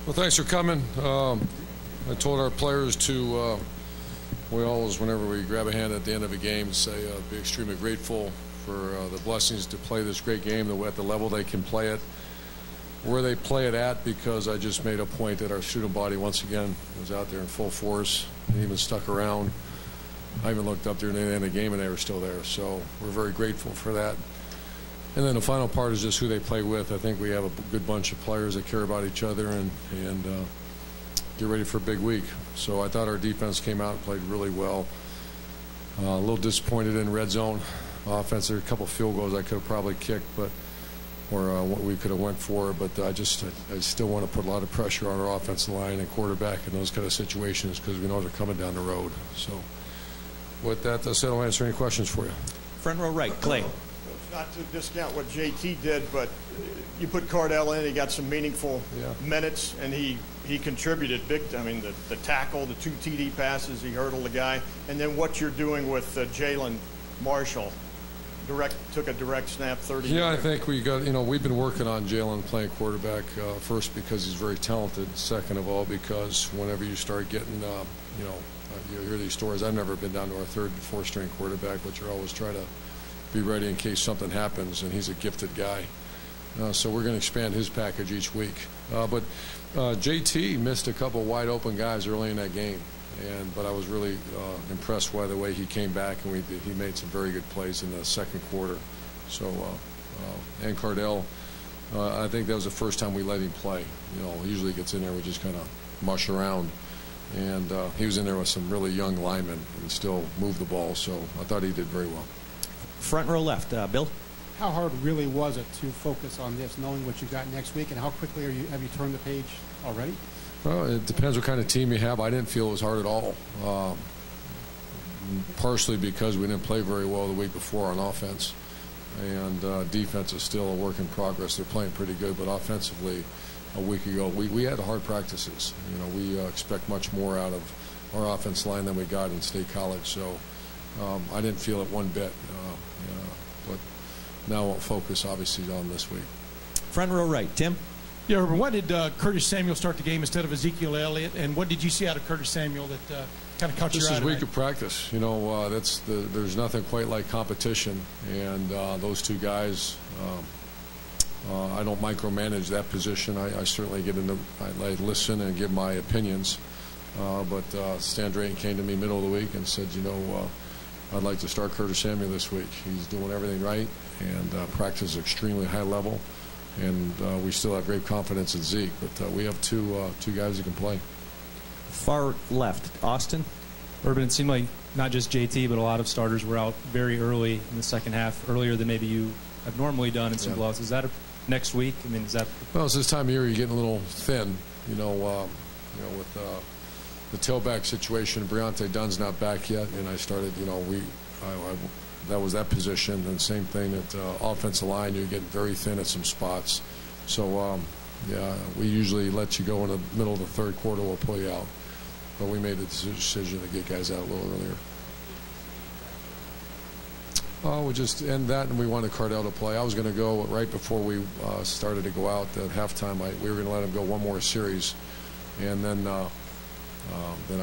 Well, thanks for coming. I told our players to, we always, whenever we grab a hand at the end of a game, say be extremely grateful for the blessings to play this great game at the level they can play it, where they play it at, because I just made a point that our student body, once again, was out there in full force and even stuck around. I even looked up there near the end of the game and they were still there. So we're very grateful for that. And then the final part is just who they play with. I think we have a good bunch of players that care about each other and get ready for a big week. So I thought our defense came out and played really well. A little disappointed in red zone offense. There were a couple field goals I could have probably kicked, or what we could have went for. But I still want to put a lot of pressure on our offensive line and quarterback in those kind of situations because we know they're coming down the road. So with that said, I'll answer any questions for you. Front row right, Clay. Not to discount what JT did, but you put Cardell in, he got some meaningful minutes, and he contributed big. I mean, the tackle, the 2 TD passes, he hurdled the guy, and then what you're doing with Jalen Marshall, took a direct snap 30. Yeah, I think we've been working on Jalen playing quarterback, first because he's very talented, second of all because whenever you start getting, you hear these stories. I've never been down to our 3rd and 4th string quarterback, but you're always trying to be ready in case something happens, and he's a gifted guy. So we're going to expand his package each week. But JT missed a couple wide open guys early in that game, but I was really impressed by the way he came back, and he made some very good plays in the second quarter. So and Cardell, I think that was the first time we let him play. He usually gets in there, we just kind of mush around. And he was in there with some really young linemen and still moved the ball, so I thought he did very well. Front row left, Bill. How hard really was it to focus on this, knowing what you got next week, and how quickly have you turned the page already? Well, it depends what kind of team you have. I didn't feel it was hard at all, partially because we didn't play very well the week before on offense, and defense is still a work in progress. They're playing pretty good, but offensively, a week ago, we had hard practices. We expect much more out of our offense line than we got in State College, so I didn't feel it one bit. But now we'll focus, obviously, on this week. Front row right, Tim. Yeah, Urban, why did Curtis Samuel start the game instead of Ezekiel Elliott, and what did you see out of Curtis Samuel that kind of caught your eye? This is week of practice. There's nothing quite like competition, and those two guys. I don't micromanage that position. I certainly I listen and give my opinions. But Stan Drayton came to me middle of the week and said, I'd like to start Curtis Samuel this week. He's doing everything right, and practice is extremely high level. And we still have great confidence in Zeke, but we have two guys who can play. Far left, Austin. Urban, it seemed like not just JT, but a lot of starters were out very early in the second half, earlier than maybe you have normally done in some blowouts. Is that next week? I mean, is that? Well, it's this time of year you're getting a little thin, with the tailback situation. Briante Dunn's not back yet, and I started, that was that position, and same thing at offensive line. You're getting very thin at some spots. So, we usually let you go in the middle of the third quarter. We'll pull you out. But we made a decision to get guys out a little earlier. Oh, we just end that, and we wanted Cardell to play. I was going to go right before we started to go out at halftime. We were going to let him go one more series, and then I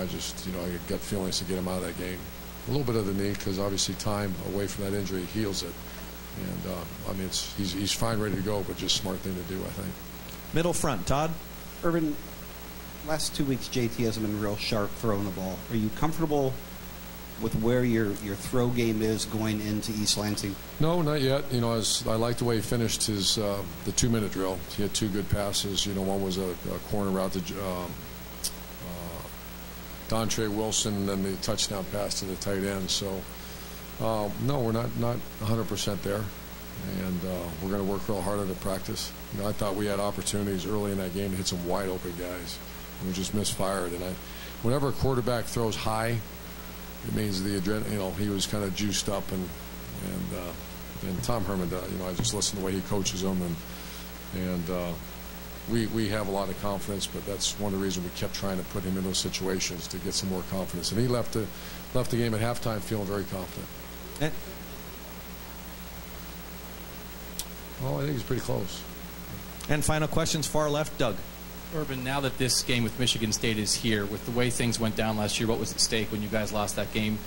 just, I get gut feelings to get him out of that game. A little bit of the knee, because obviously time away from that injury heals it. And he's fine, ready to go, but just smart thing to do, I think. Middle front, Todd. Urban, last 2 weeks JT hasn't been real sharp throwing the ball. Are you comfortable with where your throw game is going into East Lansing? No, not yet. I like the way he finished his the 2-minute drill. He had 2 good passes. One was a corner route to Dontre Wilson, and then the touchdown pass to the tight end. So, no, we're not 100% there, and we're going to work real hard at the practice. I thought we had opportunities early in that game to hit some wide open guys, and we just misfired. And whenever a quarterback throws high, it means the adrenaline. He was kind of juiced up, and Tom Herman, I just listen to the way he coaches them, and we have a lot of confidence, but that's one of the reasons we kept trying to put him in those situations to get some more confidence. And he left the game at halftime feeling very confident. Oh, I think he's pretty close. And final questions, far left, Doug. Urban, now that this game with Michigan State is here, with the way things went down last year, what was at stake when you guys lost that game?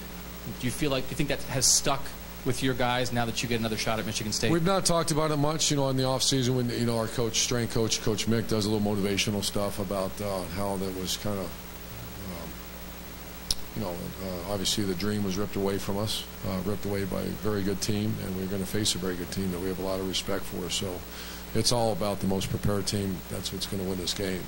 Do you think that has stuck with your guys now that you get another shot at Michigan State? We've not talked about it much, in the off season when our strength coach, Coach Mick, does a little motivational stuff about how that was kind of, obviously the dream was ripped away from us, ripped away by a very good team, and we're going to face a very good team that we have a lot of respect for. So it's all about the most prepared team. That's what's going to win this game,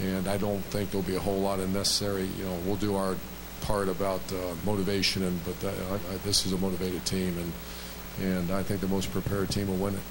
and I don't think there'll be a whole lot of necessary. We'll do our part about motivation, but this is a motivated team, and I think the most prepared team will win it.